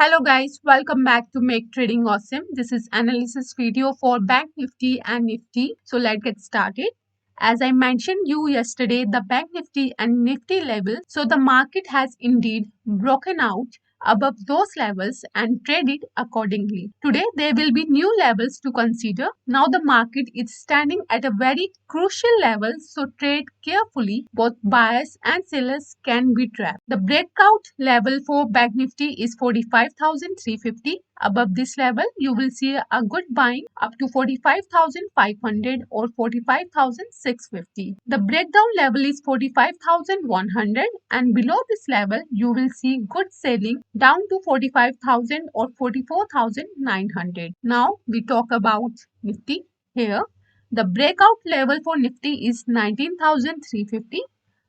Hello guys, welcome back to Make Trading Awesome. This is analysis video for Bank Nifty and Nifty. So let's get started. As I mentioned you yesterday, the Bank Nifty and Nifty level. So the market has indeed broken out above those levels and traded accordingly. Today there will be new levels to consider. Now the market is standing at a very crucial level, so trade carefully. Both buyers and sellers can be trapped. The breakout level for Bank Nifty is 45,350. Above this level, you will see a good buying up to 45,500 or 45,650. The breakdown level is 45,100 and below this level, you will see good selling down to 45,000 or 44,900. Now we talk about Nifty. Here, the breakout level for Nifty is 19,350.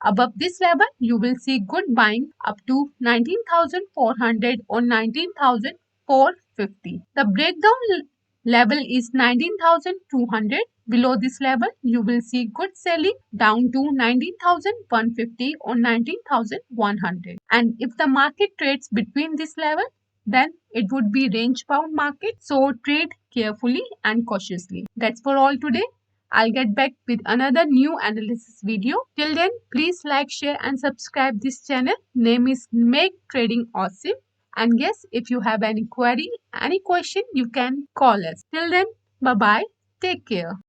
Above this level, you will see good buying up to 19,400 or 19,450. The breakdown level is 19,200. Below this level, you will see good selling down to 19,150 or 19,100. And if the market trades between this level, then it would be range bound market. So trade carefully and cautiously. That's for all today. I'll get back with another new analysis video. Till then, please like, share and subscribe this channel. Name is Make Trading Awesome. And yes, if you have any query, any question, you can call us. Till then, bye-bye. Take care.